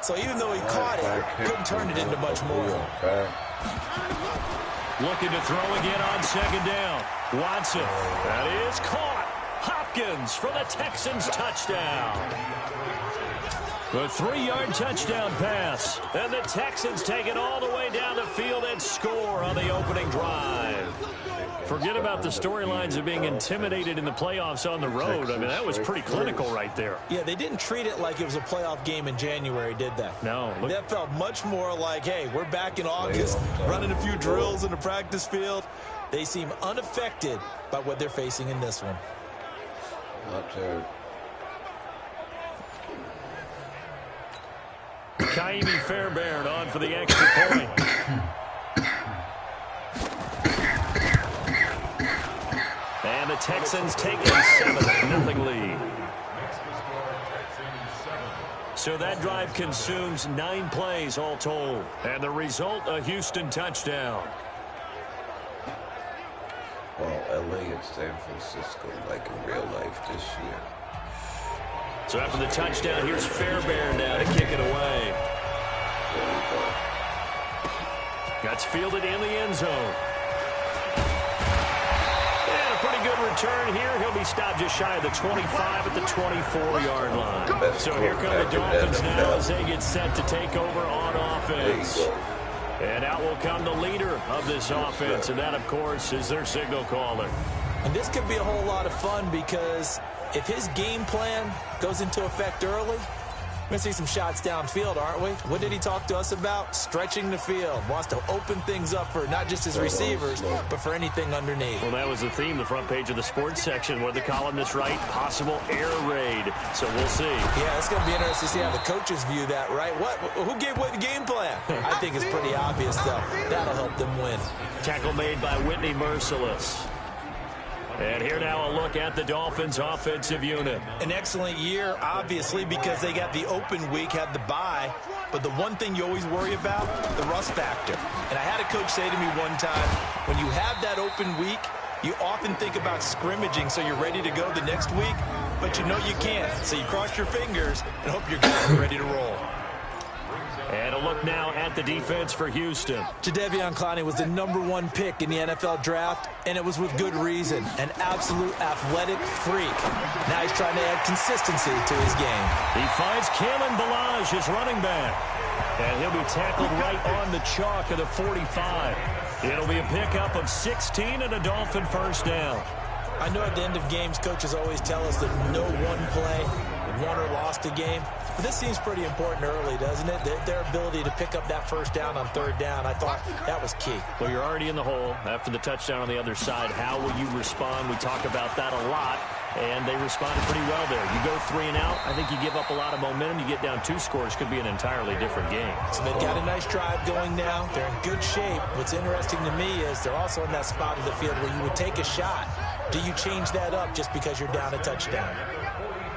So even though he caught it, couldn't turn it into much more. Looking to throw again on second down. Watson. That is caught. Hopkins for the Texans touchdown. The 3-yard touchdown pass. And the Texans take it all the way down the field and score on the opening drive. Forget about the storylines of being intimidated in the playoffs on the road. I mean, that was pretty clinical right there. Yeah, they didn't treat it like it was a playoff game in January, did they? No. That felt much more like, hey, we're back in August, running a few drills in the practice field. They seem unaffected by what they're facing in this one. Kaimi Fairbairn on for the extra point. And the Texans take a 7-0 lead. So that drive consumes 9 plays all told. And the result, a Houston touchdown. Well, LA and San Francisco like in real life this year. So after the touchdown, here's Fairbairn now to kick it away. There we go. That's fielded in the end zone. And a pretty good return here. He'll be stopped just shy of the 25 at the 24-yard line. So here come the Dolphins now as they get set to take over on offense. And out will come the leader of this offense, and that, of course, is their signal caller. And this could be a whole lot of fun because if his game plan goes into effect early, we're going to see some shots downfield, aren't we? What did he talk to us about? Stretching the field. Wants to open things up for not just his receivers, but for anything underneath. Well, that was the theme, the front page of the sports section. What the columnists write, possible air raid. So we'll see. Yeah, it's going to be interesting to see how the coaches view that, right? Who gave away the game plan? I think it's pretty obvious, though. That'll help them win. Tackle made by Whitney Merciless. And here now a look at the Dolphins' offensive unit. An excellent year, obviously, because they got the open week, had the bye. But the one thing you always worry about, the rust factor. And I had a coach say to me one time, when you have that open week, you often think about scrimmaging so you're ready to go the next week, but you know you can't. So you cross your fingers and hope your guys are ready to roll. And a look now at the defense for Houston. Jadeveon Clowney was the #1 pick in the NFL draft, and it was with good reason. An absolute athletic freak. Now he's trying to add consistency to his game. He finds Kalen Ballage, his running back. And he'll be tackled right on the chalk of the 45. It'll be a pickup of 16 and a Dolphin first down. I know at the end of games, coaches always tell us that no one play won or lost a game. But this seems pretty important early, doesn't it? Their ability to pick up that first down on third down, I thought that was key. Well, you're already in the hole after the touchdown on the other side. How will you respond? We talk about that a lot, and they responded pretty well there. You go 3 and out, I think you give up a lot of momentum. You get down 2 scores, could be an entirely different game. So they've got a nice drive going now. They're in good shape. What's interesting to me is they're also in that spot of the field where you would take a shot. Do you change that up just because you're down a touchdown?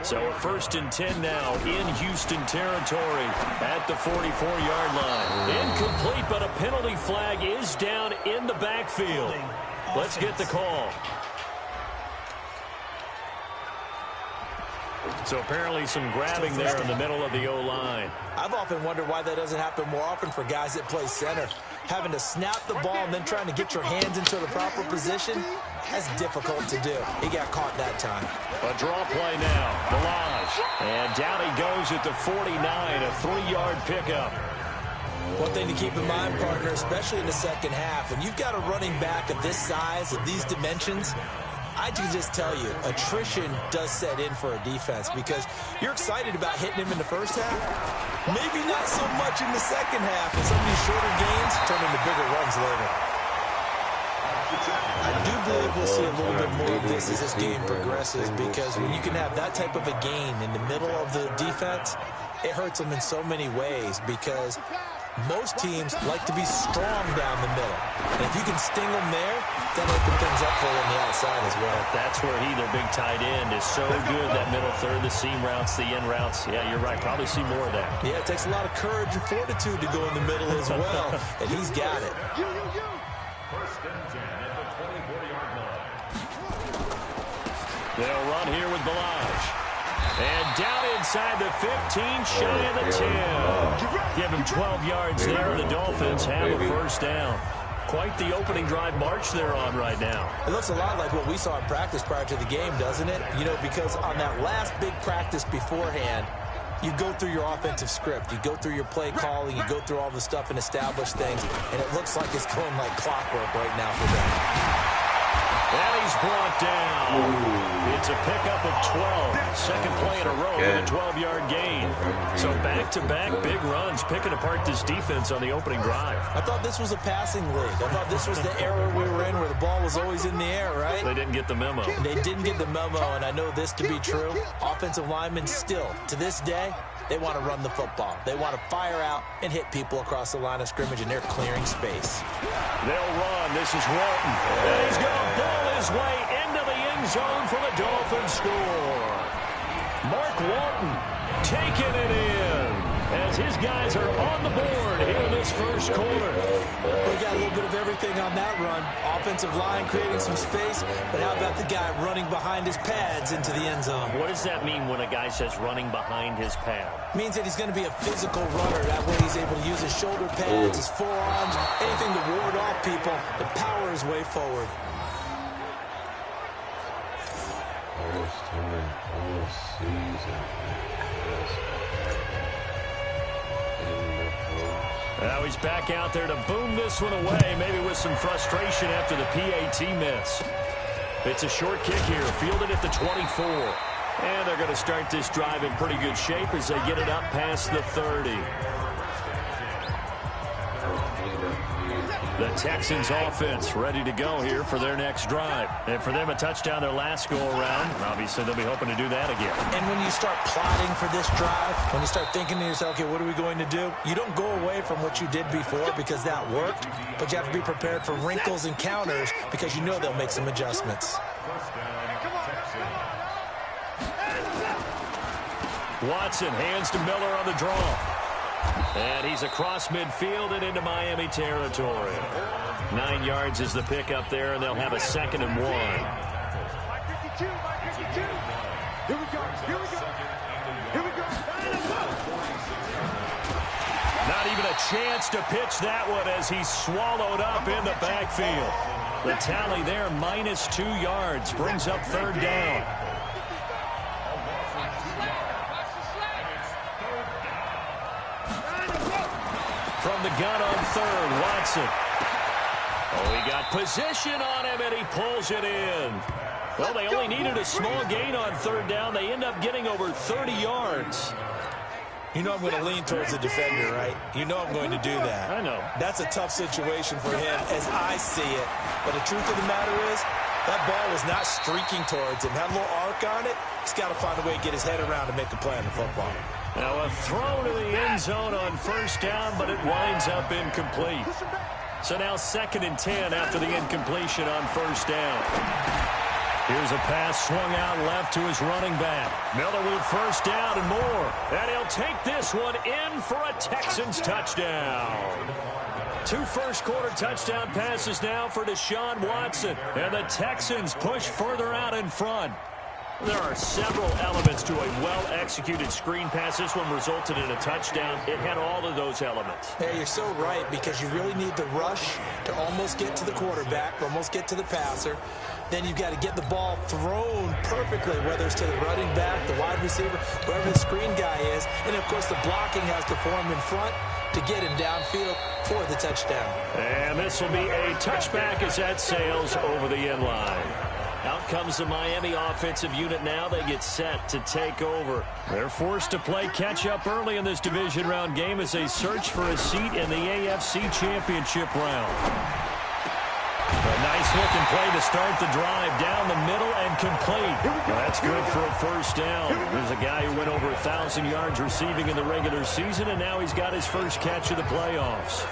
So a 1st and 10 now in Houston territory at the 44-yard line. Incomplete, but a penalty flag is down in the backfield. Let's get the call. So apparently some grabbing there in the middle of the O-line. I've often wondered why that doesn't happen more often for guys that play center. Having to snap the ball and then trying to get your hands into the proper position, that's difficult to do. He got caught that time. A draw play now. Ballage. And down he goes at the 49, a 3-yard pickup. One thing to keep in mind, partner, especially in the second half, when you've got a running back of this size, of these dimensions, I can just tell you, attrition does set in for a defense because you're excited about hitting him in the first half. Maybe not so much in the second half, and some of these shorter gains turn into bigger runs later. I do believe we'll see a little bit more of this as this game progresses because when you can have that type of a gain in the middle of the defense, it hurts them in so many ways because most teams like to be strong down the middle. And if you can sting them there, that'll open things up for you on the outside as well. That's where their big tight end, is so good, that middle third, the seam routes, the in routes. Yeah, you're right. Probably see more of that. Yeah, it takes a lot of courage and fortitude to go in the middle as well, and he's got it. First and 10 at the 24-yard line. They'll run here with Ballage. And down inside the 15, shy of the 10. Give him 12 yards there, and the Dolphins have a first down. Quite the opening drive march they're on right now. It looks a lot like what we saw in practice prior to the game, doesn't it? You know, because on that last big practice beforehand, you go through your offensive script. You go through your play calling. You go through all the stuff and establish things. And it looks like it's going like clockwork right now for them. And he's brought down. Ooh. It's a pickup of 12. Second play in a row with a 12-yard gain. So back-to-back big runs, picking apart this defense on the opening drive. I thought this was a passing league. I thought this was the era we were in where the ball was always in the air, right? They didn't get the memo. They didn't get the memo, and I know this to be true. Offensive linemen still, to this day, they want to run the football. They want to fire out and hit people across the line of scrimmage, and they're clearing space. They'll run. This is Walton. And he's going to ball his way into the end zone for the Dolphins score. Mark Walton taking it in as his guys are on the board here in this first quarter. We got a little bit of everything on that run. Offensive line creating some space, but how about the guy running behind his pads into the end zone? What does that mean when a guy says running behind his pad? Means that he's going to be a physical runner. That way he's able to use his shoulder pads, his forearms, anything to ward off people, to power his way forward. First time all season. Now he's back out there to boom this one away, maybe with some frustration after the PAT miss. It's a short kick here, fielded at the 24. And they're going to start this drive in pretty good shape as they get it up past the 30. The Texans offense ready to go here for their next drive. And for them, a touchdown their last go-around. Obviously, they'll be hoping to do that again. And when you start plotting for this drive, when you start thinking to yourself, okay, what are we going to do? You don't go away from what you did before because that worked, but you have to be prepared for wrinkles and counters because you know they'll make some adjustments. Watson hands to Miller on the draw. And he's across midfield and into Miami territory. 9 yards is the pickup there, and they'll have a 2nd and 1. Not even a chance to pitch that one as he's swallowed up in the backfield. The tally there, -2 yards, brings up 3rd down. From the gun on 3rd, Watson. Oh, he got position on him, and he pulls it in. Well, they only needed a small gain on 3rd down. They end up getting over 30 yards. You know I'm going to lean towards the defender, right? You know I'm going to do that. I know. That's a tough situation for him as I see it. But the truth of the matter is, that ball was not streaking towards him. Had a little arc on it. He's got to find a way to get his head around and make a play on the football. Now a throw to the end zone on 1st down, but it winds up incomplete. So now 2nd and 10 after the incompletion on 1st down. Here's a pass swung out left to his running back. Miller with 1st down and more. And he'll take this one in for a Texans touchdown. 2 first-quarter touchdown passes now for Deshaun Watson. And the Texans push further out in front. There are several elements to a well-executed screen pass. This one resulted in a touchdown. It had all of those elements. Yeah, you're so right, because you really need the rush to almost get to the quarterback, almost get to the passer. Then you've got to get the ball thrown perfectly, whether it's to the running back, the wide receiver, wherever the screen guy is. And, of course, the blocking has to form in front to get him downfield for the touchdown. And this will be a touchback as that sails over the end line. Out comes the Miami offensive unit now. They get set to take over. They're forced to play catch-up early in this division round game as they search for a seat in the AFC Championship round. A nice-looking play to start the drive down the middle and complete. Well, that's good for a 1st down. There's a guy who went over 1,000 yards receiving in the regular season, and now he's got his first catch of the playoffs.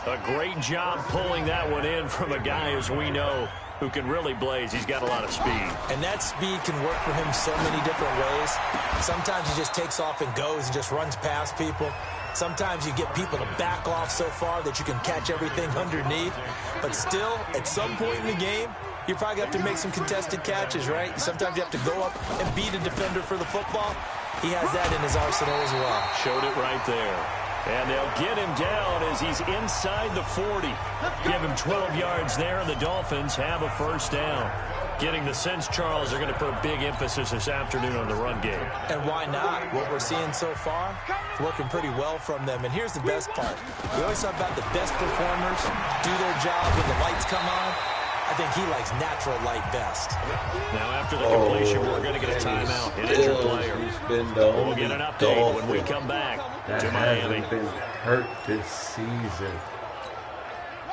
A great job pulling that one in from a guy, as we know, who can really blaze. He's got a lot of speed. And that speed can work for him so many different ways. Sometimes he just takes off and goes and just runs past people. Sometimes you get people to back off so far that you can catch everything underneath. But still, at some point in the game, you probably have to make some contested catches, right? Sometimes you have to go up and beat a defender for the football. He has that in his arsenal as well. Showed it right there. And they'll get him down as he's inside the 40. Give him 12 yards there, and the Dolphins have a first down. Getting the sense, Charles, they're going to put a big emphasis this afternoon on the run game. And why not? What we're seeing so far, it's working pretty well from them. And here's the best part. We always talk about the best performers do their job when the lights come on. I think he likes natural light best. Now, after the completion, we're going to get a timeout. An injured player. We'll get an update when we come back to Miami. Been hurt this season.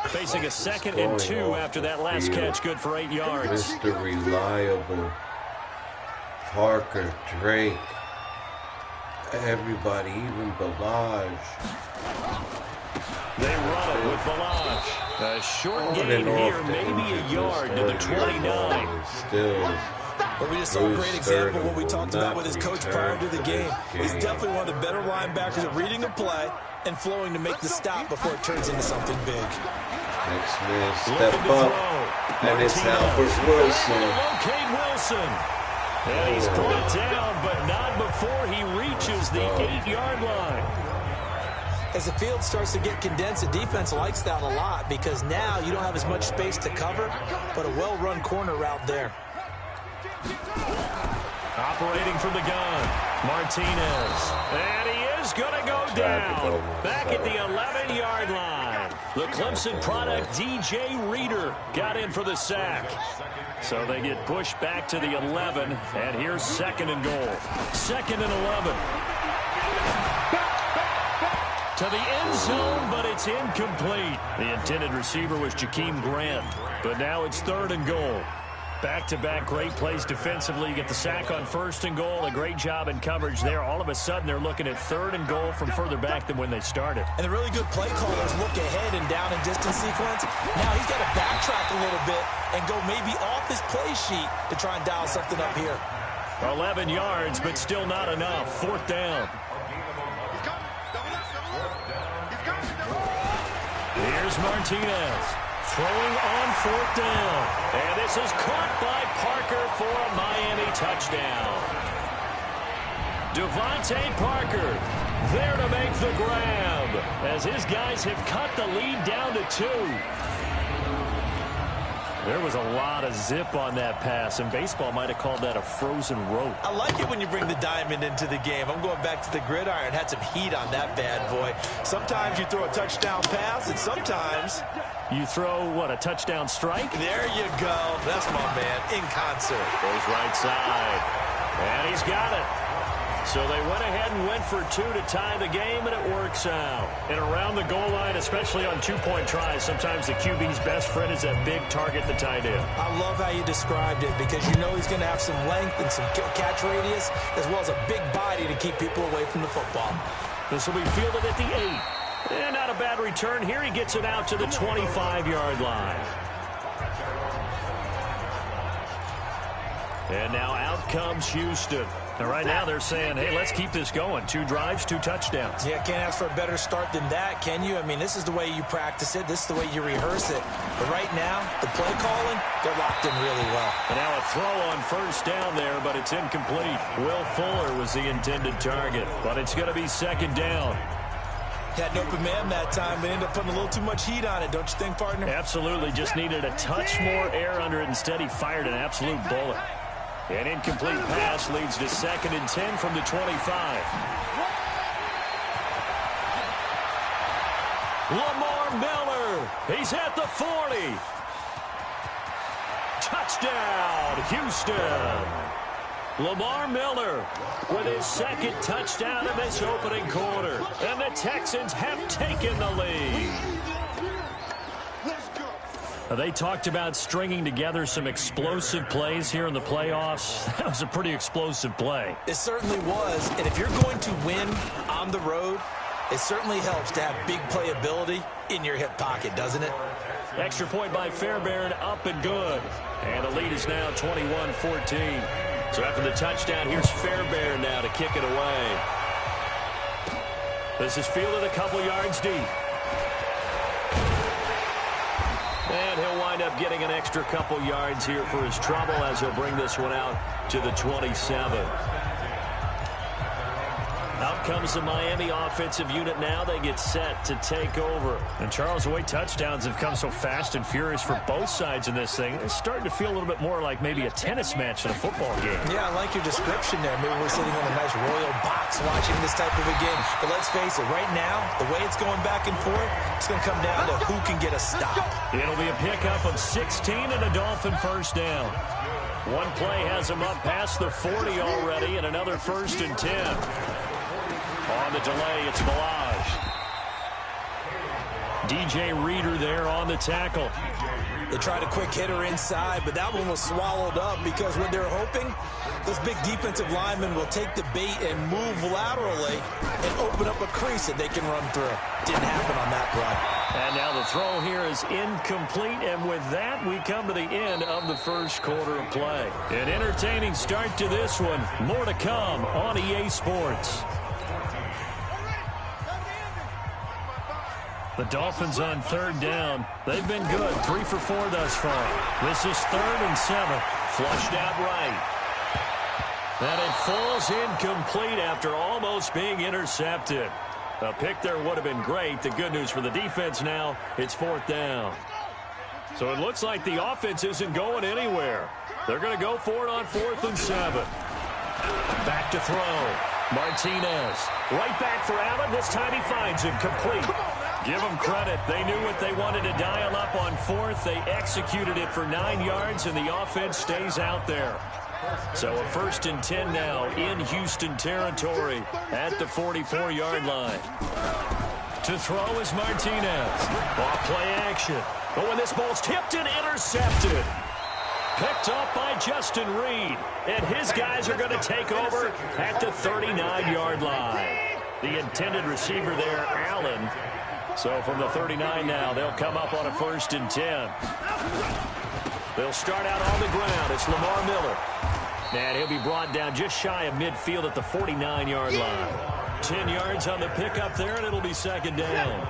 Facing a 2nd and 2 after that last catch, good for 8 yards. Mr. Reliable, Parker, Drake, everybody, even Balaj. They run it with Balaj. A short gain here, maybe a yard to the 29. But we just saw a great example of what we talked about with his coach prior to the game. He's definitely one of the better linebackers at reading a play and flowing to make the stop before it turns into something big. Next man step up, and it's Albert Wilson. Locate Wilson. And he's brought down, but not before he reaches the 8-yard line. As the field starts to get condensed, the defense likes that a lot because now you don't have as much space to cover, but a well-run corner route there. Operating from the gun, Martinez. And he is going to go down. Back at the 11-yard line. The Clemson product, DJ Reader, got in for the sack. So they get pushed back to the 11, and here's 2nd and goal. 2nd and 11. To the end zone, but it's incomplete. The intended receiver was Jakeem Grant, but now it's 3rd and goal. Back-to-back great plays defensively. You get the sack on 1st and goal. A great job in coverage there. All of a sudden, they're looking at 3rd and goal from further back than when they started. And the really good play callers look ahead and down and distance sequence. Now he's got to backtrack a little bit and go maybe off his play sheet to try and dial something up here. 11 yards, but still not enough. 4th down. Here's Martinez throwing on 4th down. And this is caught by Parker for a Miami touchdown. Devontae Parker there to make the grab as his guys have cut the lead down to 2. There was a lot of zip on that pass, and baseball might have called that a frozen rope. I like it when you bring the diamond into the game. I'm going back to the gridiron. Had some heat on that bad boy. Sometimes you throw a touchdown pass, and sometimes you throw, what, a touchdown strike? There you go. That's my man, in concert. Goes right side, and he's got it. So they went ahead and went for 2 to tie the game, and it works out. And around the goal line, especially on 2-point tries, sometimes the QB's best friend is that big target, the tight end. I love how you described it because you know he's going to have some length and some catch radius as well as a big body to keep people away from the football. This will be fielded at the 8. And not a bad return here. He gets it out to the 25-yard line. And now out comes Houston. And right now they're saying, hey, let's keep this going. 2 drives, 2 touchdowns. Yeah, can't ask for a better start than that, can you? I mean, this is the way you practice it. This is the way you rehearse it. But right now, the play calling, they're locked in really well. And now a throw on 1st down there, but it's incomplete. Will Fuller was the intended target, but it's going to be 2nd down. Had an open man that time, but ended up putting a little too much heat on it, don't you think, partner? Absolutely. Just needed a touch more air under it. Instead, he fired an absolute bullet. An incomplete pass leads to 2nd and 10 from the 25. Lamar Miller. He's at the 40. Touchdown, Houston. Lamar Miller with his 2nd touchdown of this opening quarter. And the Texans have taken the lead. They talked about stringing together some explosive plays here in the playoffs. That was a pretty explosive play. It certainly was. And if you're going to win on the road, it certainly helps to have big playability in your hip pocket, doesn't it? Extra point by Fairbairn, up and good. And the lead is now 21-14. So after the touchdown, here's Fairbairn now to kick it away. This is fielded a couple yards deep. And he'll wind up getting an extra couple yards here for his trouble as he'll bring this one out to the 27. Out comes the Miami offensive unit now. They get set to take over. And Charles, the way touchdowns have come so fast and furious for both sides in this thing, it's starting to feel a little bit more like maybe a tennis match than a football game. Yeah, I like your description there. Maybe we're sitting in a nice royal box watching this type of a game. But let's face it, right now, the way it's going back and forth, it's going to come down to who can get a stop. It'll be a pickup of 16 and a Dolphin first down. One play has him up past the 40 already, and another 1st and 10. On the delay, it's Milage. DJ Reader there on the tackle. They tried a quick hitter inside, but that one was swallowed up because what they're hoping, those big defensive linemen will take the bait and move laterally and open up a crease that they can run through. Didn't happen on that play. And now the throw here is incomplete, and with that, we come to the end of the first quarter of play. An entertaining start to this one. More to come on EA Sports. The Dolphins on 3rd down. They've been good. 3 for 4 thus far. This is 3rd and 7. Flushed out right. And it falls incomplete after almost being intercepted. A pick there would have been great. The good news for the defense now, it's 4th down. So it looks like the offense isn't going anywhere. They're going to go for it on 4th and 7. Back to throw. Martinez. Right back for Allen. This time he finds it complete. Give them credit. They knew what they wanted to dial up on 4th. They executed it for 9 yards, and the offense stays out there. So a 1st and 10 now in Houston territory at the 44-yard line. To throw is Martinez. Off play action. Oh, and this ball's tipped and intercepted. Picked up by Justin Reed. And his guys are going to take over at the 39-yard line. The intended receiver there, Allen. So from the 39 now, they'll come up on a 1st and 10. They'll start out on the ground. It's Lamar Miller. And he'll be brought down just shy of midfield at the 49-yard line. 10 yards on the pickup there, and it'll be 2nd down.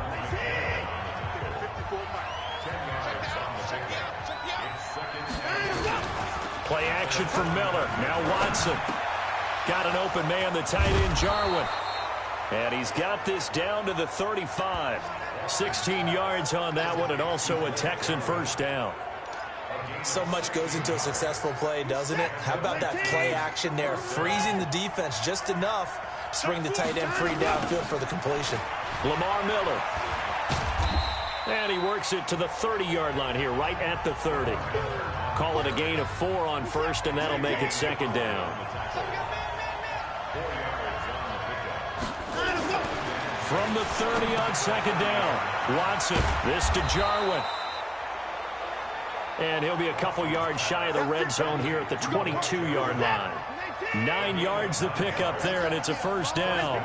Play action for Miller. Now Watson. Got an open man, the tight end, Jarwin. And he's got this down to the 35. 16 yards on that one, and also a Texan 1st down. So much goes into a successful play, doesn't it? How about that play action there? Freezing the defense just enough to bring the tight end free downfield for the completion. Lamar Miller. And he works it to the 30-yard line here, right at the 30. Call it a gain of 4 on 1st, and that'll make it 2nd down. From the 30 on 2nd down. Watson, this to Jarwin. And he'll be a couple yards shy of the red zone here at the 22-yard line. 9 yards the pickup there, and it's a 1st down.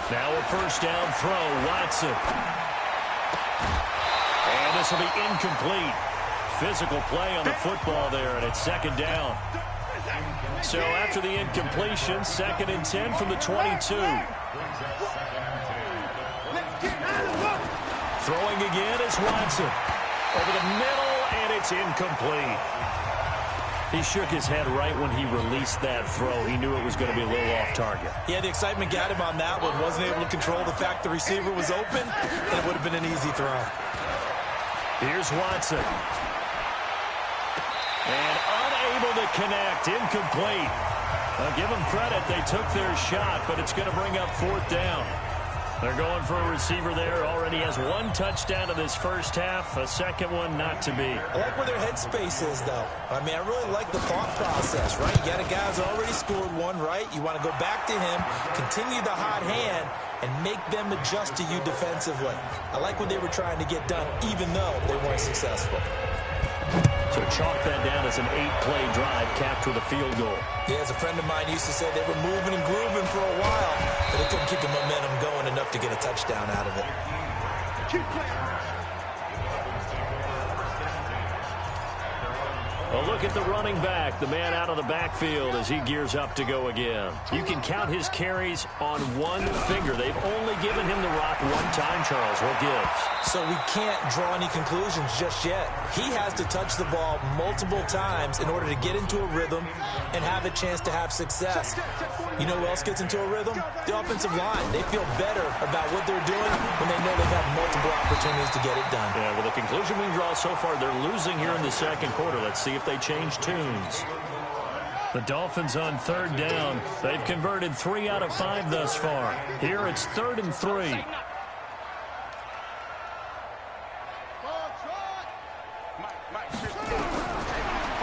Now a 1st down throw, Watson. And this will be incomplete. Physical play on the football there, and it's 2nd down. So after the incompletion, 2nd and 10 from the 22. Throwing again is Watson. Over the middle, and it's incomplete. He shook his head right when he released that throw. He knew it was going to be a little off target. Yeah, the excitement got him on that one. Wasn't able to control the fact the receiver was open, and it would have been an easy throw. Here's Watson. And unable to connect. Incomplete. I'll give them credit. They took their shot, but it's going to bring up 4th down. They're going for a receiver there. Already has 1 touchdown in this first half. A second one not to be. I like where their headspace is, though. I mean, I really like the thought process, right? You got a guy who's already scored 1, right? You want to go back to him, continue the hot hand, and make them adjust to you defensively. I like what they were trying to get done, even though they weren't successful. So chalk that down as an 8-play drive capped with a field goal. Yeah, as a friend of mine used to say, they were moving and grooving for a while, but they couldn't keep the momentum going enough to get a touchdown out of it. A look at the running back, the man out of the backfield as he gears up to go again. You can count his carries on one finger. They've only given him the rock one time, Charles. What gives? So we can't draw any conclusions just yet. He has to touch the ball multiple times in order to get into a rhythm and have a chance to have success. You know who else gets into a rhythm? The offensive line. They feel better about what they're doing when they know they've had multiple opportunities to get it done. Yeah, well, the conclusion we can draw so far, they're losing here in the second quarter. Let's see if they change tunes. The Dolphins on third down. They've converted 3 out of 5 thus far. Here it's 3rd and 3.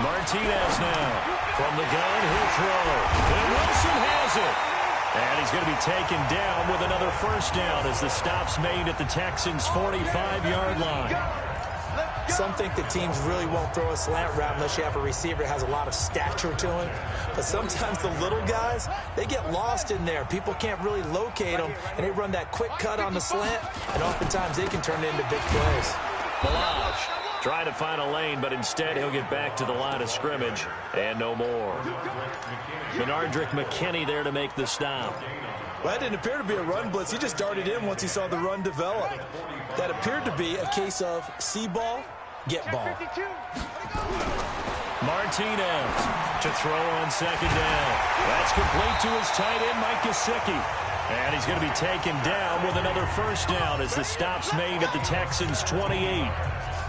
Martinez now. From the gun, he'll throw. And Wilson has it. And he's going to be taken down with another first down as the stop's made at the Texans' 45-yard line. Some think that teams really won't throw a slant route unless you have a receiver that has a lot of stature to him. But sometimes the little guys, they get lost in there. People can't really locate them, and they run that quick cut on the slant, and oftentimes they can turn it into big plays. Balaj trying to find a lane, but instead he'll get back to the line of scrimmage, and no more. Benardrick McKinney there to make the stop. Well, that didn't appear to be a run blitz. He just darted in once he saw the run develop. That appeared to be a case of see ball, get ball. Martinez to throw on second down. That's complete to his tight end, Mike Gesicki. And he's going to be taken down with another first down as the stop's made at the Texans' 28.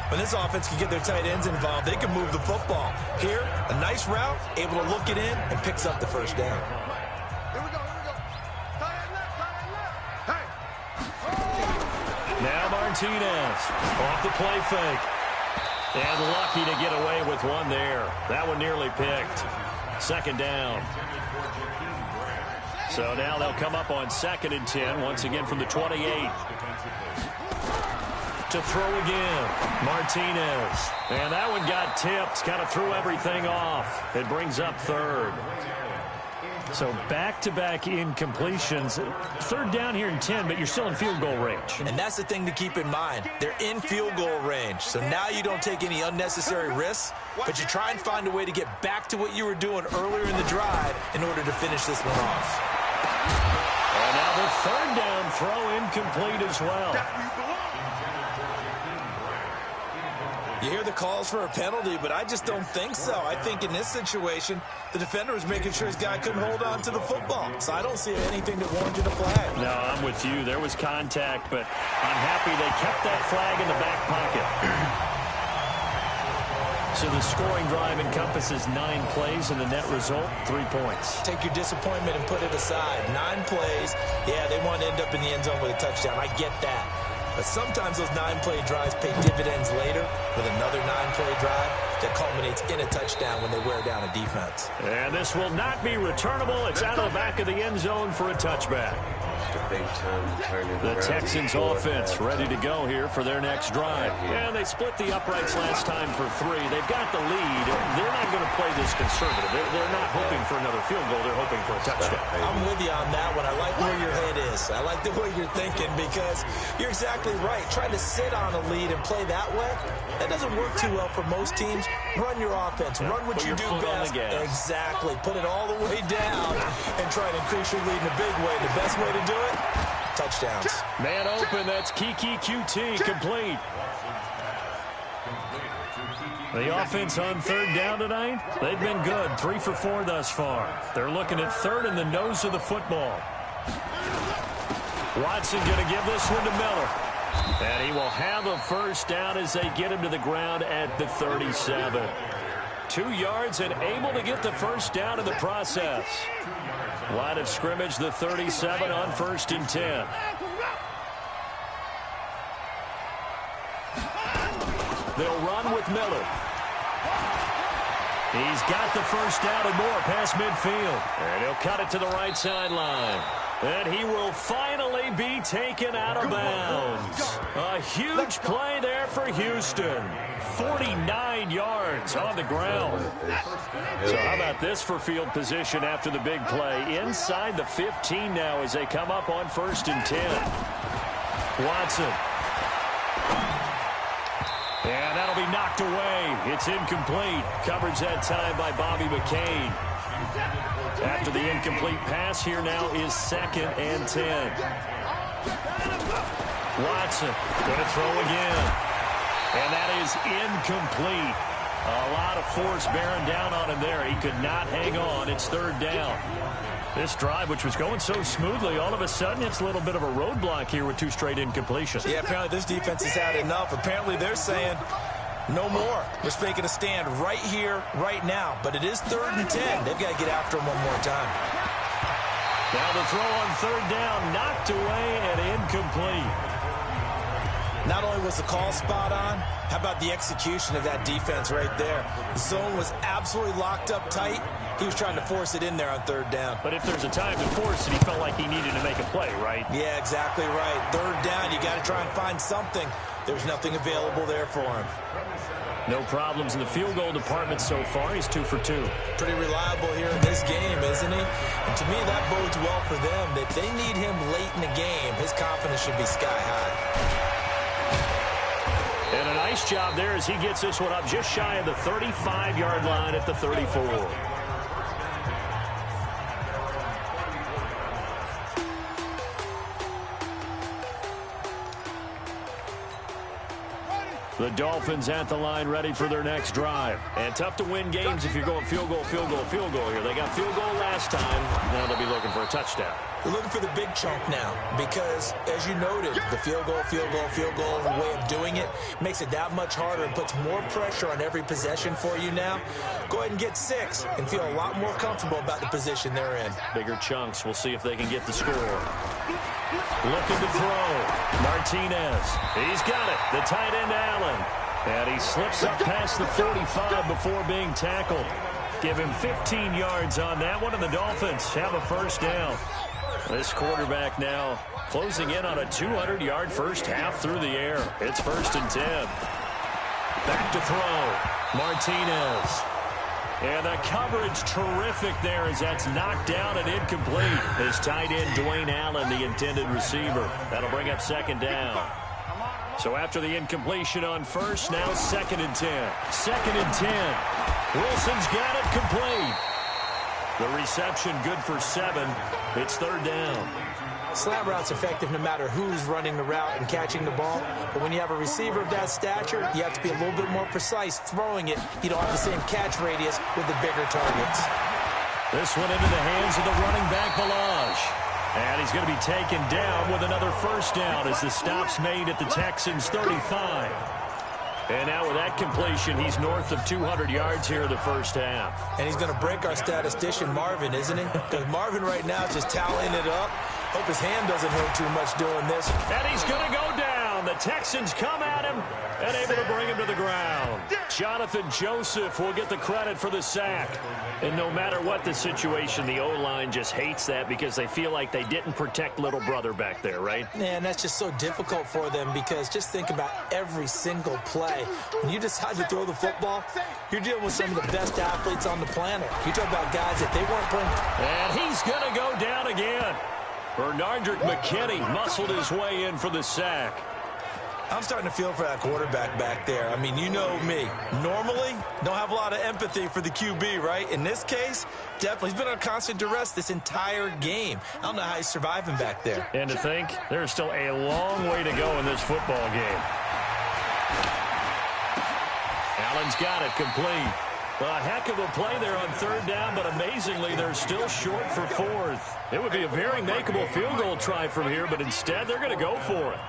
When this offense can get their tight ends involved, they can move the football. Here, a nice route, able to look it in, and picks up the first down. Now Martinez off the play fake. And lucky to get away with one there. That one nearly picked. Second down. So now they'll come up on 2nd and 10, once again from the 28. To throw again, Martinez. And that one got tipped, kind of threw everything off. It brings up 3rd. So back-to-back incompletions. 3rd down here in 10, but you're still in field goal range. And that's the thing to keep in mind. They're in field goal range. So now you don't take any unnecessary risks, but you try and find a way to get back to what you were doing earlier in the drive in order to finish this one off. And now the 3rd down throw incomplete as well. You hear the calls for a penalty, but I just don't think so. I think in this situation, the defender was making sure his guy couldn't hold on to the football. So I don't see anything that warranted a flag. No, I'm with you. There was contact, but I'm happy they kept that flag in the back pocket. So the scoring drive encompasses 9 plays, and the net result, 3 points. Take your disappointment and put it aside. 9 plays. Yeah, they want to end up in the end zone with a touchdown. I get that. But sometimes those 9-play drives pay dividends later with another 9-play drive that culminates in a touchdown when they wear down a defense. And this will not be returnable. It's out of the back of the end zone for a touchback. The Texans offense ready to go here for their next drive. And they split the uprights last time for 3. They've got the lead. They're not going to play this conservative. They're not hoping for another field goal. They're hoping for a touchdown. I'm with you on that one. I like where your head is. I like the way you're thinking because you're exactly right. Trying to sit on a lead and play that way, that doesn't work too well for most teams. Run your offense. Run what you do best. Exactly. Put it all the way down and try to increase your lead in a big way. The best way to do it, touchdowns. Man open, that's Kiki QT, complete. The offense on 3rd down tonight, they've been good. 3 for 4 thus far. They're looking at 3rd in the nose of the football. Watson going to give this one to Miller. And he will have a first down as they get him to the ground at the 37. 2 yards and able to get the first down in the process. Line of scrimmage, the 37 on 1st and 10. They'll run with Miller. He's got the first down and more past midfield. And he'll cut it to the right sideline. And he will finally be taken out of bounds. A huge play there for Houston. 49 yards on the ground. So how about this for field position after the big play? Inside the 15 now as they come up on 1st and 10. Watson. And that'll be knocked away. It's incomplete. Coverage that time by Bobby McCain. After the incomplete pass, here now is 2nd and 10. Watson going to throw again. And that is incomplete. A lot of force bearing down on him there. He could not hang on. It's 3rd down. This drive, which was going so smoothly, all of a sudden it's a little bit of a roadblock here with 2 straight incompletions. Yeah, apparently this defense has had enough. Apparently they're saying no more. We're making a stand right here, right now. But it is 3rd and 10. They've got to get after him one more time. Now the throw on 3rd down, knocked away and incomplete. Not only was the call spot on, how about the execution of that defense right there? The zone was absolutely locked up tight. He was trying to force it in there on 3rd down. But if there's a time to force it, he felt like he needed to make a play, right? Yeah, exactly right. 3rd down, you got to try and find something. There's nothing available there for him. No problems in the field goal department so far. He's 2 for 2. Pretty reliable here in this game, isn't he? And to me, that bodes well for them. If they need him late in the game, his confidence should be sky high. And a nice job there as he gets this one up just shy of the 35-yard line at the 34. The Dolphins at the line ready for their next drive. And tough to win games if you're going field goal, field goal, field goal here. They got field goal last time. Now they'll be looking for a touchdown. They're looking for the big chunk now because, as you noted, the field goal, field goal, field goal way of doing it makes it that much harder and puts more pressure on every possession for you now. Go ahead and get 6 and feel a lot more comfortable about the position they're in. Bigger chunks. We'll see if they can get the score. Looking to throw. Martinez. He's got it. The tight end, Allen. And he slips up past the 45 before being tackled. Give him 15 yards on that one, and the Dolphins have a 1st down. This quarterback now closing in on a 200-yard first half through the air. It's 1st and 10. Back to throw. Martinez. And the coverage terrific there as that's knocked down and incomplete. His tight end, Dwayne Allen, the intended receiver. That'll bring up 2nd down. So after the incompletion on 1st, now 2nd and 10. 2nd and 10. Wilson's got it complete. The reception good for 7. It's 3rd down. Slant route's effective no matter who's running the route and catching the ball. But when you have a receiver of that stature, you have to be a little bit more precise throwing it. You don't have the same catch radius with the bigger targets. This one into the hands of the running back, Balaj. And he's going to be taken down with another 1st down as the stop's made at the Texans' 35. And now with that completion, he's north of 200 yards here in the first half. And he's going to break our statistician, Marvin, isn't he? Because Marvin right now is just toweling it up. Hope his hand doesn't hurt too much doing this. And he's going to go down. The Texans come at him and able to bring him to the ground. Jonathan Joseph will get the credit for the sack. And no matter what the situation, the O-line just hates that because they feel like they didn't protect little brother back there, right? Man, that's just so difficult for them because just think about every single play. When you decide to throw the football, you're dealing with some of the best athletes on the planet. You talk about guys that they weren't playing. And he's going to go down again. Bernardrick McKinney muscled his way in for the sack. I'm starting to feel for that quarterback back there. I mean, you know me. Normally, don't have a lot of empathy for the QB, right? In this case, definitely. He's been on constant duress this entire game. I don't know how he's surviving back there. And to think, there's still a long way to go in this football game. Allen's got it complete. A heck of a play there on 3rd down, but amazingly, they're still short for 4th. It would be a very makeable field goal try from here, but instead they're going to go for it.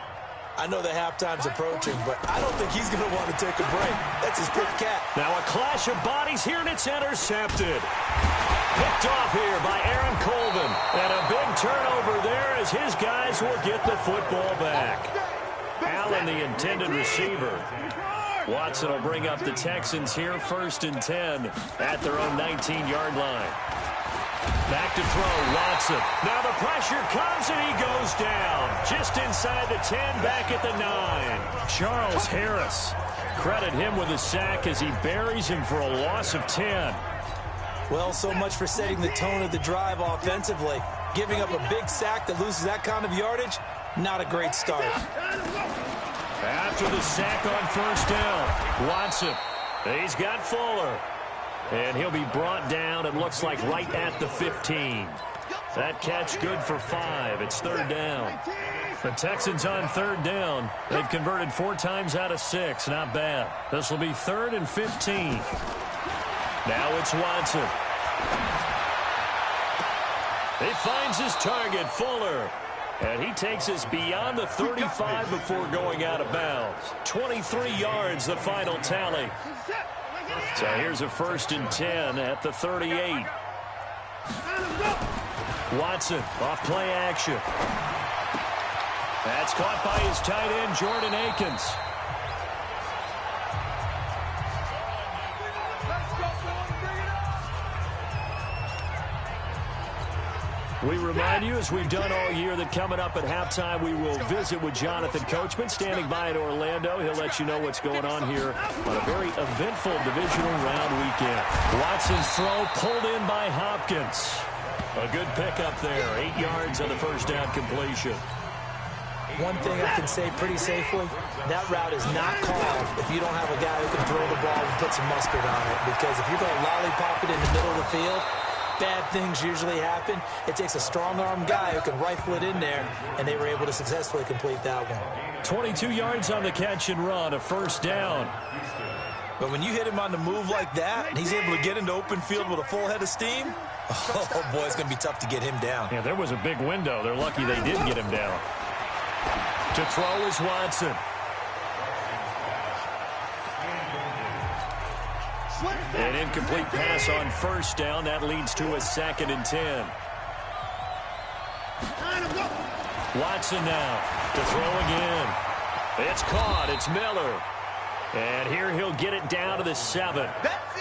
I know the halftime's approaching, but I don't think he's going to want to take a break. That's his fifth cat. Now a clash of bodies here, and it's intercepted. Picked off here by Aaron Colvin. And a big turnover there as his guys will get the football back. Allen, the intended receiver. Watson will bring up the Texans here, 1st and 10 at their own 19-yard line. Back to throw, Watson. Now the pressure comes and he goes down. Just inside the 10, back at the 9. Charles Harris. Credit him with a sack as he buries him for a loss of 10. Well, so much for setting the tone of the drive offensively. Giving up a big sack that loses that kind of yardage, not a great start. After the sack on first down, Watson. He's got Fuller. And he'll be brought down, it looks like, right at the 15. That catch good for 5. It's third down. The Texans on third down. They've converted 4 times out of 6. Not bad. This will be 3rd and 15. Now it's Watson. He finds his target, Fuller. And he takes us beyond the 35 before going out of bounds. 23 yards, the final tally. So here's a 1st and 10 at the 38. Watson off play action. That's caught by his tight end, Jordan Akins. We remind you, as we've done all year, that coming up at halftime, we will visit with Jonathan Coachman, standing by in Orlando. He'll let you know what's going on here on a very eventful divisional round weekend. Watson's throw pulled in by Hopkins. A good pickup there, 8 yards on the first down completion. One thing I can say pretty safely, that route is not called if you don't have a guy who can throw the ball and put some mustard on it. Because if you're going to lollipop it in the middle of the field, bad things usually happen. It takes a strong-arm guy who can rifle it in there, and they were able to successfully complete that one. 22 yards on the catch and run, a first down. But when you hit him on the move like that, and he's able to get into open field with a full head of steam, oh, boy, it's going to be tough to get him down. Yeah, there was a big window. They're lucky they did get him down. To throw is Watson. An incomplete pass on first down. That leads to a 2nd and 10. Watson now to throw again. It's caught. It's Miller. And here he'll get it down to the 7.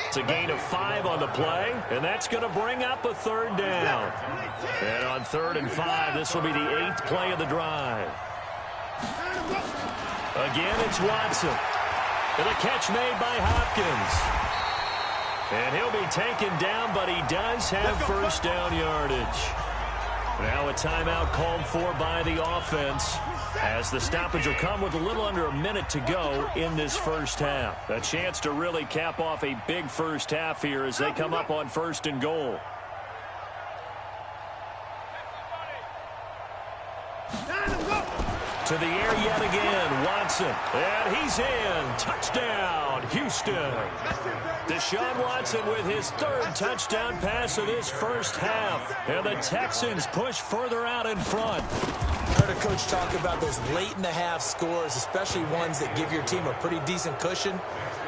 It's a gain of 5 on the play, and that's going to bring up a 3rd down. And on 3rd and 5, this will be the 8th play of the drive. Again, it's Watson. And a catch made by Hopkins. And he'll be taken down, but he does have first down yardage. Now a timeout called for by the offense, as the stoppage will come with a little under a minute to go in this first half. A chance to really cap off a big first half here as they come up on 1st and goal. To the air yet again, Watson. And he's in. Touchdown, Houston. Deshaun Watson with his 3rd touchdown pass of this first half. And the Texans push further out in front. I heard a coach talk about those late-in-the-half scores, especially ones that give your team a pretty decent cushion.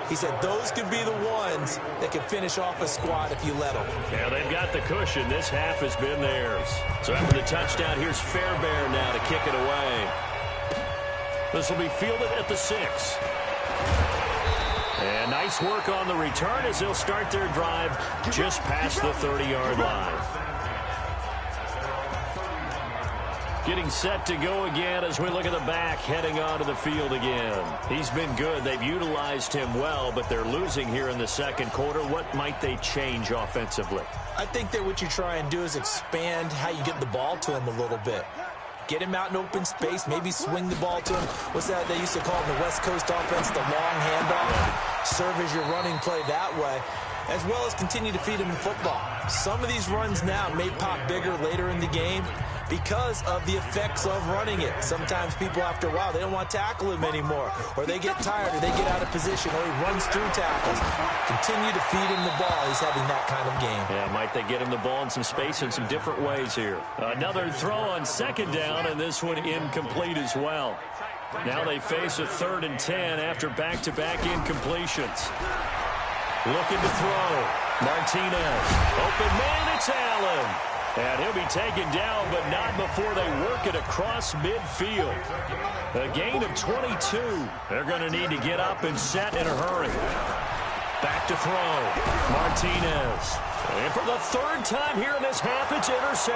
He said those could be the ones that can finish off a squad if you let them. Yeah, they've got the cushion. This half has been theirs. So after the touchdown, here's Fairbairn now to kick it away. This will be fielded at the 6. And nice work on the return as they'll start their drive just past the 30-yard line. Getting set to go again as we look at the back heading onto the field again. He's been good. They've utilized him well, but they're losing here in the second quarter. What might they change offensively? I think that what you try and do is expand how you get the ball to him a little bit. Get him out in open space, maybe swing the ball to him. What's that they used to call in the West Coast offense, the long handoff? Serve as your running play that way, as well as continue to feed him the football. Some of these runs now may pop bigger later in the game because of the effects of running it. Sometimes people, after a while, they don't want to tackle him anymore, or they get tired, or they get out of position, or he runs through tackles. Continue to feed him the ball. He's having that kind of game. Yeah, might they get him the ball in some space in some different ways here. Another throw on 2nd down, and this one incomplete as well. Now they face a 3rd and 10 after back-to-back incompletions. Looking to throw. Martinez. Open man, it's Allen. And he'll be taken down, but not before they work it across midfield. A gain of 22. They're going to need to get up and set in a hurry. Back to throw. Martinez. And for the 3rd time here in this half, it's intercepted.